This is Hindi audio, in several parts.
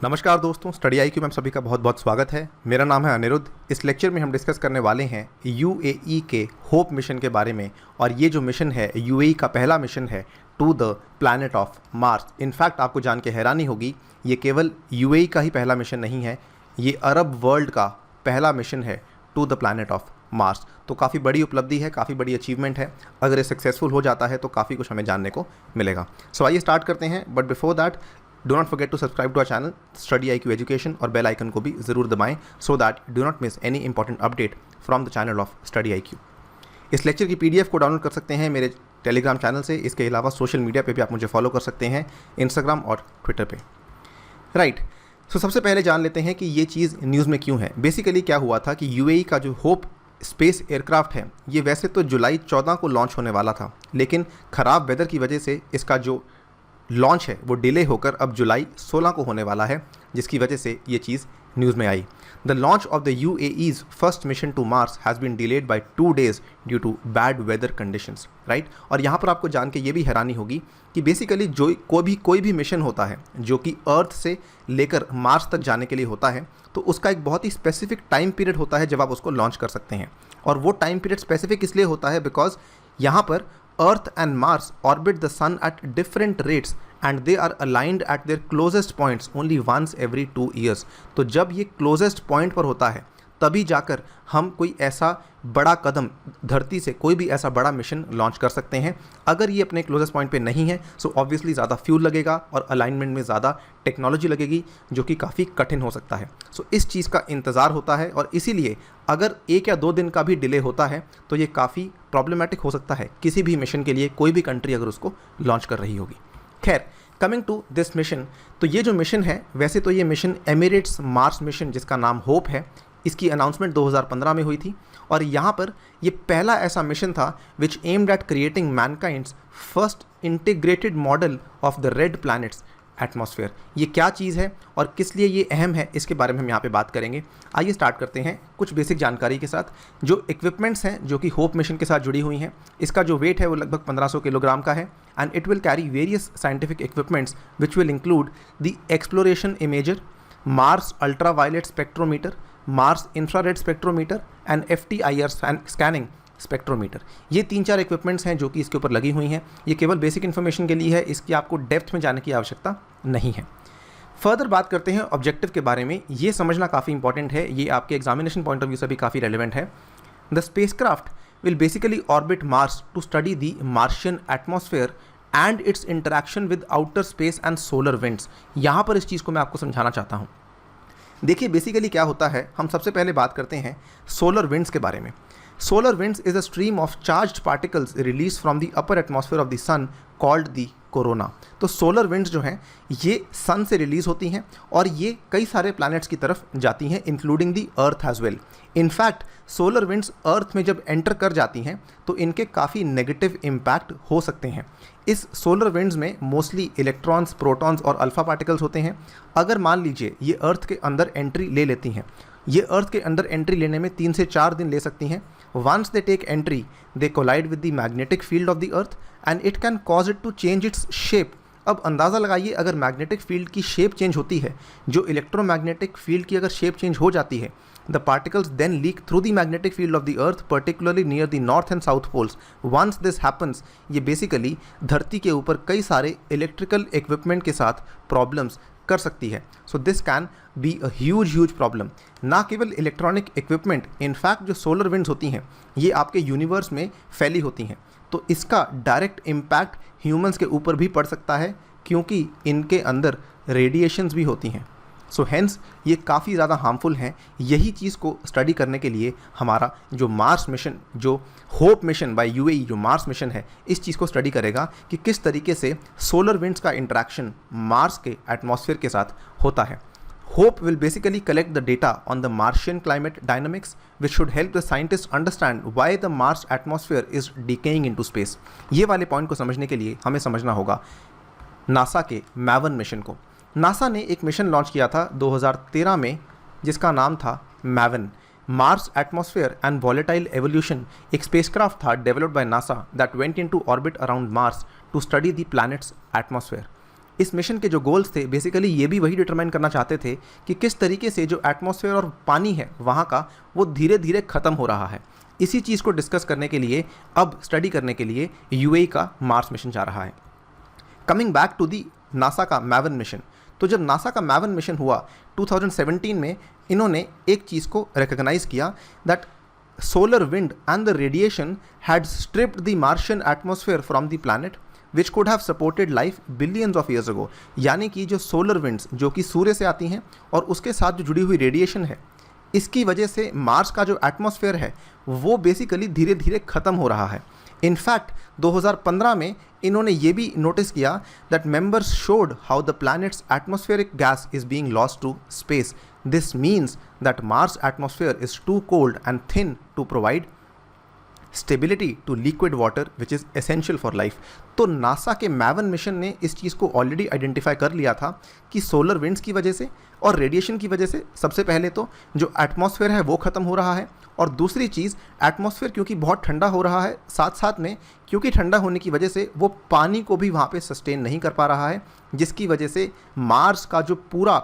नमस्कार दोस्तों, स्टडी आईक्यू में आप सभी का बहुत बहुत स्वागत है। मेरा नाम है अनिरुद्ध। इस लेक्चर में हम डिस्कस करने वाले हैं यूएई के होप मिशन के बारे में। और ये जो मिशन है यूएई का पहला मिशन है to the planet of Mars. In fact आपको जान के हैरानी होगी, ये केवल यूएई का ही पहला मिशन नहीं है, ये अरब वर्ल्ड का पहला मिशन है to the planet of Mars. तो काफ़ी बड़ी उपलब्धि है, काफ़ी बड़ी अचीवमेंट है। अगर ये सक्सेसफुल हो जाता है तो काफ़ी कुछ हमें जानने को मिलेगा। सो आइए स्टार्ट करते हैं, but before that do not forget to subscribe to our channel Study IQ Education और बेल आइकन को भी ज़रूर दबाएं so that do not miss any important update from the channel of Study IQ. इस लेक्चर की पीडीएफ को डाउनलोड कर सकते हैं मेरे टेलीग्राम चैनल से। इसके अलावा सोशल मीडिया पे भी आप मुझे फॉलो कर सकते हैं, इंस्टाग्राम और ट्विटर पे। राइट, सो सबसे पहले जान लेते हैं कि ये चीज़ न्यूज़ में क्यों है। बेसिकली क्या हुआ था कि यूएई का जो होप स्पेस एयरक्राफ्ट है, ये वैसे तो जुलाई 14 को लॉन्च होने वाला था, लेकिन ख़राब वेदर की वजह से इसका जो लॉन्च है वो डिले होकर अब जुलाई 16 को होने वाला है, जिसकी वजह से ये चीज़ न्यूज़ में आई। The launch of the UAE's first mission to Mars has been delayed by 2 days due to bad weather conditions. Right, और यहाँ पर आपको जान के ये भी हैरानी होगी कि बेसिकली जो कोई भी मिशन होता है जो कि अर्थ से लेकर मार्स तक जाने के लिए होता है, तो उसका एक बहुत ही स्पेसिफिक टाइम पीरियड होता है जब आप उसको लॉन्च कर सकते हैं। और वो टाइम पीरियड स्पेसिफिक इसलिए होता है बिकॉज यहाँ पर Earth and Mars orbit the Sun at different rates and they are aligned at their closest points only once every 2 years। तो जब ये closest point पर होता है तभी जाकर हम कोई ऐसा बड़ा कदम धरती से कोई भी ऐसा बड़ा मिशन लॉन्च कर सकते हैं। अगर ये अपने क्लोजेस्ट पॉइंट पे नहीं है सो ऑब्वियसली ज़्यादा फ्यूल लगेगा और अलाइनमेंट में ज़्यादा टेक्नोलॉजी लगेगी, जो कि काफ़ी कठिन हो सकता है। सो इस चीज़ का इंतज़ार होता है और इसीलिए अगर 1 या 2 दिन का भी डिले होता है तो ये काफ़ी प्रॉब्लमेटिक हो सकता है किसी भी मिशन के लिए, कोई भी कंट्री अगर उसको लॉन्च कर रही होगी। खैर, कमिंग टू दिस मिशन, तो ये जो मिशन है वैसे तो ये मिशन एमिरेट्स मार्स मिशन जिसका नाम होप है, इसकी अनाउंसमेंट 2015 में हुई थी। और यहाँ पर ये पहला ऐसा मिशन था which aimed at creating mankind's first integrated model of the red planet's atmosphere. ये क्या चीज़ है और किस लिए ये अहम है, इसके बारे में हम यहाँ पे बात करेंगे। आइए स्टार्ट करते हैं कुछ बेसिक जानकारी के साथ। जो इक्विपमेंट्स हैं जो कि होप मिशन के साथ जुड़ी हुई हैं, इसका जो वेट है वो लगभग 1500 किलोग्राम का है and it will carry various scientific equipments which will include the exploration imager, Mars ultra violet spectrometer, Mars infrared spectrometer and FTIR scanning spectrometer. ये 3-4 इक्विपमेंट्स हैं जो कि इसके ऊपर लगी हुई हैं। ये केवल बेसिक इन्फॉर्मेशन के लिए है, इसकी आपको डेप्थ में जाने की आवश्यकता नहीं है। फर्दर बात करते हैं ऑब्जेक्टिव के बारे में। ये समझना काफ़ी इंपॉर्टेंट है, ये आपके एग्जामिनेशन पॉइंट ऑफ व्यू से भी काफ़ी रेलिवेंट है। The spacecraft will basically orbit Mars to study the Martian atmosphere and its interaction with outer space and solar winds. यहाँ पर इस चीज़ को मैं आपको समझाना चाहता हूँ। देखिए बेसिकली क्या होता है, हम सबसे पहले बात करते हैं सोलर विंड्स के बारे में। Solar winds is a stream of charged particles release from the upper atmosphere of the sun called the corona. तो सोलर विंड्स जो हैं ये सन से रिलीज होती हैं और ये कई सारे प्लैनेट्स की तरफ जाती हैं, including the earth as well. In fact solar winds earth में जब एंटर कर जाती हैं तो इनके काफ़ी नेगेटिव इम्पैक्ट हो सकते हैं। इस सोलर विंड्स में मोस्टली इलेक्ट्रॉन्स, प्रोटॉन्स और अल्फा पार्टिकल्स होते हैं। अगर मान लीजिए ये अर्थ के अंदर एंट्री ले लेती हैं, ये अर्थ के अंदर एंट्री लेने में 3 से 4 दिन ले सकती हैं। Once they take entry they collide with the magnetic field of the earth and it can cause it to change its shape. अब अंदाज़ा लगाइए, अगर मैग्नेटिक फील्ड की शेप चेंज होती है, जो इलेक्ट्रोमैग्नेटिक फील्ड की अगर शेप चेंज हो जाती है, the particles then leak through the magnetic field of the earth particularly near the north and south poles. Once this happens, ये बेसिकली धरती के ऊपर कई सारे इलेक्ट्रिकल इक्विपमेंट के साथ प्रॉब्लम्स कर सकती है। So this can be a huge problem. ना केवल इलेक्ट्रॉनिक इक्विपमेंट, इनफैक्ट जो सोलर विंड्स होती हैं ये आपके यूनिवर्स में फैली होती हैं, तो इसका डायरेक्ट इम्पैक्ट ह्यूमंस के ऊपर भी पड़ सकता है क्योंकि इनके अंदर रेडिएशंस भी होती हैं। सो हेंस ये काफ़ी ज़्यादा हार्मफुल हैं। यही चीज़ को स्टडी करने के लिए हमारा जो मार्स मिशन, जो होप मिशन बाय यूएई, जो मार्स मिशन है, इस चीज़ को स्टडी करेगा कि किस तरीके से सोलर विंड्स का इंटरेक्शन मार्स के एटमॉस्फेयर के साथ होता है। Hope will basically collect the data on the Martian climate dynamics, which should help the scientists understand why the Mars atmosphere is decaying into space। ये वाले पॉइंट को समझने के लिए हमें समझना होगा नासा के मैवन मिशन को। नासा ने एक मिशन लॉन्च किया था 2013 में जिसका नाम था MAVEN, Mars atmosphere and volatile evolution. एक स्पेसक्राफ्ट था developed by NASA that went into orbit around Mars to study the planet's atmosphere. इस मिशन के जो गोल्स थे बेसिकली ये भी वही डिटरमाइन करना चाहते थे कि किस तरीके से जो एटमॉस्फेयर और पानी है वहाँ का वो धीरे धीरे ख़त्म हो रहा है। इसी चीज़ को डिस्कस करने के लिए, अब स्टडी करने के लिए यूएई का मार्स मिशन जा रहा है। Coming back to the NASA का मैवन मिशन, तो जब नासा का मैवन मिशन हुआ 2017 में, इन्होंने एक चीज़ को रिकग्नाइज किया that solar wind and the radiation had stripped the Martian atmosphere from the planet which could have supported life billions of years ago. यानी कि जो सोलर विंड्स जो कि सूर्य से आती हैं और उसके साथ जो जुड़ी हुई रेडिएशन है, इसकी वजह से मार्स का जो एटमॉस्फेयर है वो बेसिकली धीरे धीरे ख़त्म हो रहा है। इनफैक्ट 2015 में इन्होंने ये भी नोटिस किया that members showed how the planet's atmospheric gas is being lost to space. This means that Mars atmosphere is too cold and thin to provide stability to liquid water which is essential for life. तो नासा के मैवन मिशन ने इस चीज़ को ऑलरेडी आइडेंटिफाई कर लिया था कि सोलर विंड्स की वजह से और रेडिएशन की वजह से सबसे पहले तो जो एटमॉस्फेयर है वो ख़त्म हो रहा है, और दूसरी चीज़ एटमॉस्फेयर क्योंकि बहुत ठंडा हो रहा है, साथ साथ में क्योंकि ठंडा होने की वजह से वो पानी को भी वहाँ पे सस्टेन नहीं कर पा रहा है, जिसकी वजह से मार्स का जो पूरा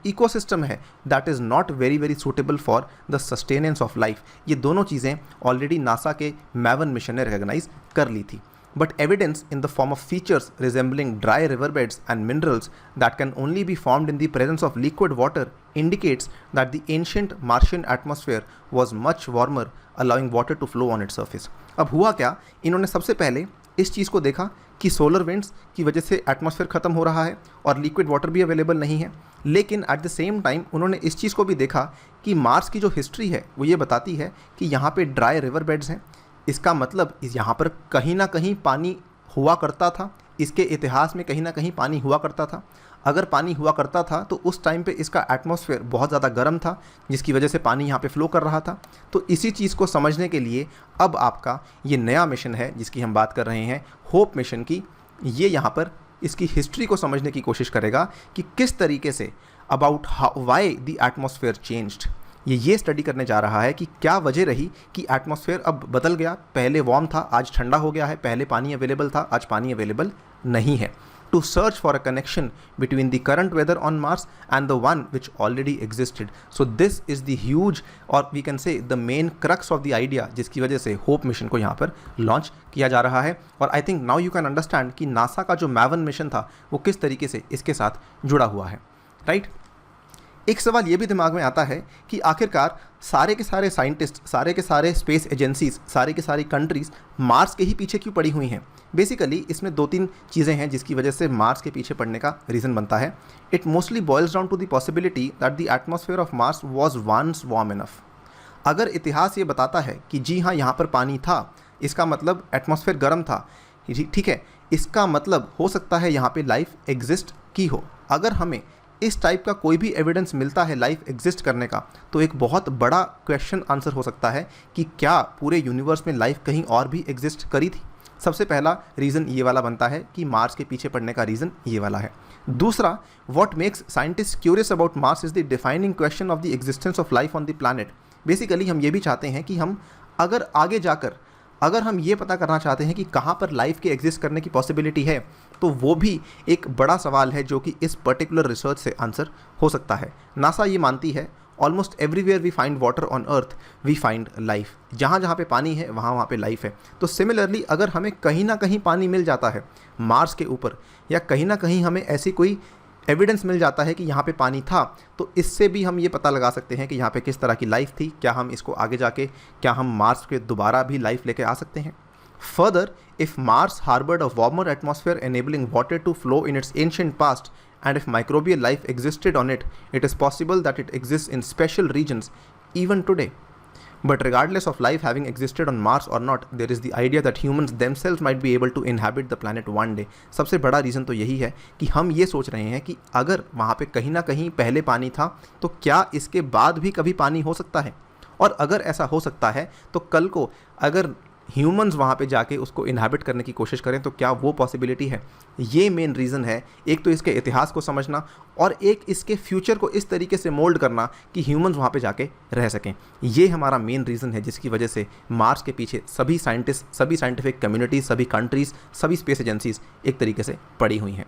इकोसिस्टम है that is not very very suitable for the sustenance of life. ये दोनों चीज़ें ऑलरेडी नासा के मैवन मिशन ने रिकॉग्नाइज कर ली थी। But evidence in the form of features resembling dry riverbeds and minerals that can only be formed in the presence of liquid water indicates that the ancient Martian atmosphere was much warmer, allowing water to flow on its surface. अब हुआ क्या, इन्होंने सबसे पहले इस चीज़ को देखा कि सोलर विंड्स की वजह से एटमॉस्फेयर ख़त्म हो रहा है और लिक्विड वाटर भी अवेलेबल नहीं है, लेकिन एट द सेम टाइम उन्होंने इस चीज़ को भी देखा कि मार्स की जो हिस्ट्री है वो ये बताती है कि यहाँ पे ड्राई रिवर बेड्स हैं। इसका मतलब यहाँ पर कहीं ना कहीं पानी हुआ करता था, इसके इतिहास में कहीं ना कहीं पानी हुआ करता था। अगर पानी हुआ करता था तो उस टाइम पे इसका एटमॉस्फेयर बहुत ज़्यादा गर्म था, जिसकी वजह से पानी यहाँ पे फ्लो कर रहा था। तो इसी चीज़ को समझने के लिए अब आपका ये नया मिशन है जिसकी हम बात कर रहे हैं, होप मिशन की, ये यहाँ पर इसकी हिस्ट्री को समझने की कोशिश करेगा कि किस तरीके say about why the atmosphere changed. ये स्टडी करने जा रहा है कि क्या वजह रही कि एटमॉस्फेयर अब बदल गया, पहले वार्म था आज ठंडा हो गया है, पहले पानी अवेलेबल था आज पानी अवेलेबल नहीं है। To search for a connection between the current weather on Mars and the one which already existed. So this is the huge और we can say the main crux of the idea, जिसकी वजह से होप मिशन को यहाँ पर लॉन्च किया जा रहा है। और I think now you can understand कि नासा का जो मैवन मिशन था वो किस तरीके से इसके साथ जुड़ा हुआ है, राइट। एक सवाल ये भी दिमाग में आता है कि आखिरकार सारे के सारे साइंटिस्ट, सारे के सारे स्पेस एजेंसीज, सारे के सारी कंट्रीज़ मार्स के ही पीछे क्यों पड़ी हुई हैं। बेसिकली इसमें दो तीन चीज़ें हैं जिसकी वजह से मार्स के पीछे पड़ने का रीज़न बनता है। It mostly boils down to the possibility that the atmosphere of Mars was once warm enough. अगर इतिहास ये बताता है कि जी हाँ यहाँ पर पानी था, इसका मतलब एटमॉस्फेयर गर्म था, ठीक है, इसका मतलब हो सकता है यहाँ पे लाइफ एग्जिस्ट की हो। अगर हमें इस टाइप का कोई भी एविडेंस मिलता है लाइफ एग्जिस्ट करने का, तो एक बहुत बड़ा क्वेश्चन आंसर हो सकता है कि क्या पूरे यूनिवर्स में लाइफ कहीं और भी एग्जिस्ट करी थी। सबसे पहला रीज़न ये वाला बनता है कि मार्स के पीछे पड़ने का रीज़न ये वाला है। दूसरा, what makes scientist curious about Mars is the defining question of the existence of life on the planet. Basically हम ये भी चाहते हैं कि हम अगर आगे जाकर अगर हम ये पता करना चाहते हैं कि कहाँ पर लाइफ के एग्जिस्ट करने की पॉसिबिलिटी है, तो वो भी एक बड़ा सवाल है जो कि इस पर्टिकुलर रिसर्च से आंसर हो सकता है। नासा ये मानती है almost everywhere we find water on earth we find life. जहाँ जहाँ पे पानी है वहाँ वहाँ पे लाइफ है। तो सिमिलरली अगर हमें कहीं ना कहीं पानी मिल जाता है मार्स के ऊपर, या कहीं ना कहीं हमें ऐसी कोई एविडेंस मिल जाता है कि यहाँ पे पानी था, तो इससे भी हम ये पता लगा सकते हैं कि यहाँ पे किस तरह की लाइफ थी। क्या हम इसको आगे जाके क्या हम मार्स पे दोबारा भी लाइफ लेके आ सकते हैं। Further, if Mars harboured a warmer atmosphere enabling water to flow in its ancient past and if microbial life existed on it, it is possible that it exists in special regions even today. But regardless of life having existed on Mars or not, there is the idea that humans themselves might be able to inhabit the planet one day. सबसे बड़ा रीज़न तो यही है कि हम ये सोच रहे हैं कि अगर वहाँ पे कहीं ना कहीं पहले पानी था, तो क्या इसके बाद भी कभी पानी हो सकता है। और अगर ऐसा हो सकता है तो कल को अगर ह्यूमंस वहाँ पे जाके उसको इनहैबिट करने की कोशिश करें तो क्या वो पॉसिबिलिटी है। ये मेन रीज़न है, एक तो इसके इतिहास को समझना और एक इसके फ्यूचर को इस तरीके से मोल्ड करना कि ह्यूमंस वहाँ पे जाके रह सकें। ये हमारा मेन रीज़न है जिसकी वजह से मार्स के पीछे सभी साइंटिस्ट, सभी साइंटिफिक कम्युनिटीज़, सभी कंट्रीज़, सभी स्पेस एजेंसीज़ एक तरीके से पड़ी हुई हैं।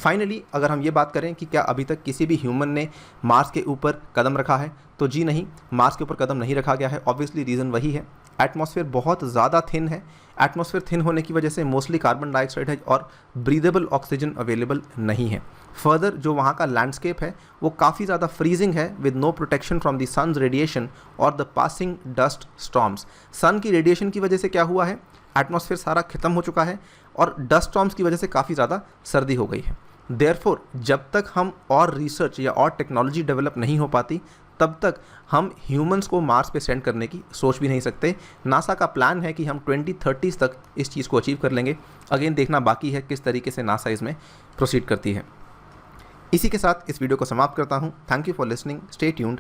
फाइनली अगर हम ये बात करें कि क्या अभी तक किसी भी ह्यूमन ने मार्स के ऊपर कदम रखा है, तो जी नहीं, मार्स के ऊपर कदम नहीं रखा गया है। ऑब्वियसली रीज़न वही है, एटमॉस्फेयर बहुत ज़्यादा थिन है। एटमॉस्फेयर थिन होने की वजह से मोस्टली कार्बन डाइऑक्साइड है और ब्रीदेबल ऑक्सीजन अवेलेबल नहीं है। फर्दर जो वहाँ का लैंडस्केप है वो काफ़ी ज़्यादा फ्रीजिंग है, with no protection from the sun's radiation और the passing dust storms. Sun की रेडिएशन की वजह से क्या हुआ है, एटमॉस्फेयर सारा खत्म हो चुका है और डस्ट स्टॉर्म्स की वजह से काफ़ी ज़्यादा सर्दी हो गई है। देयरफॉर जब तक हम और रिसर्च या और टेक्नोलॉजी डेवलप नहीं हो पाती, तब तक हम ह्यूमंस को मार्स पे सेंड करने की सोच भी नहीं सकते। नासा का प्लान है कि हम 2030 तक इस चीज़ को अचीव कर लेंगे। अगेन देखना बाकी है किस तरीके से नासा इसमें प्रोसीड करती है। इसी के साथ इस वीडियो को समाप्त करता हूँ। Thank you for listening, stay tuned.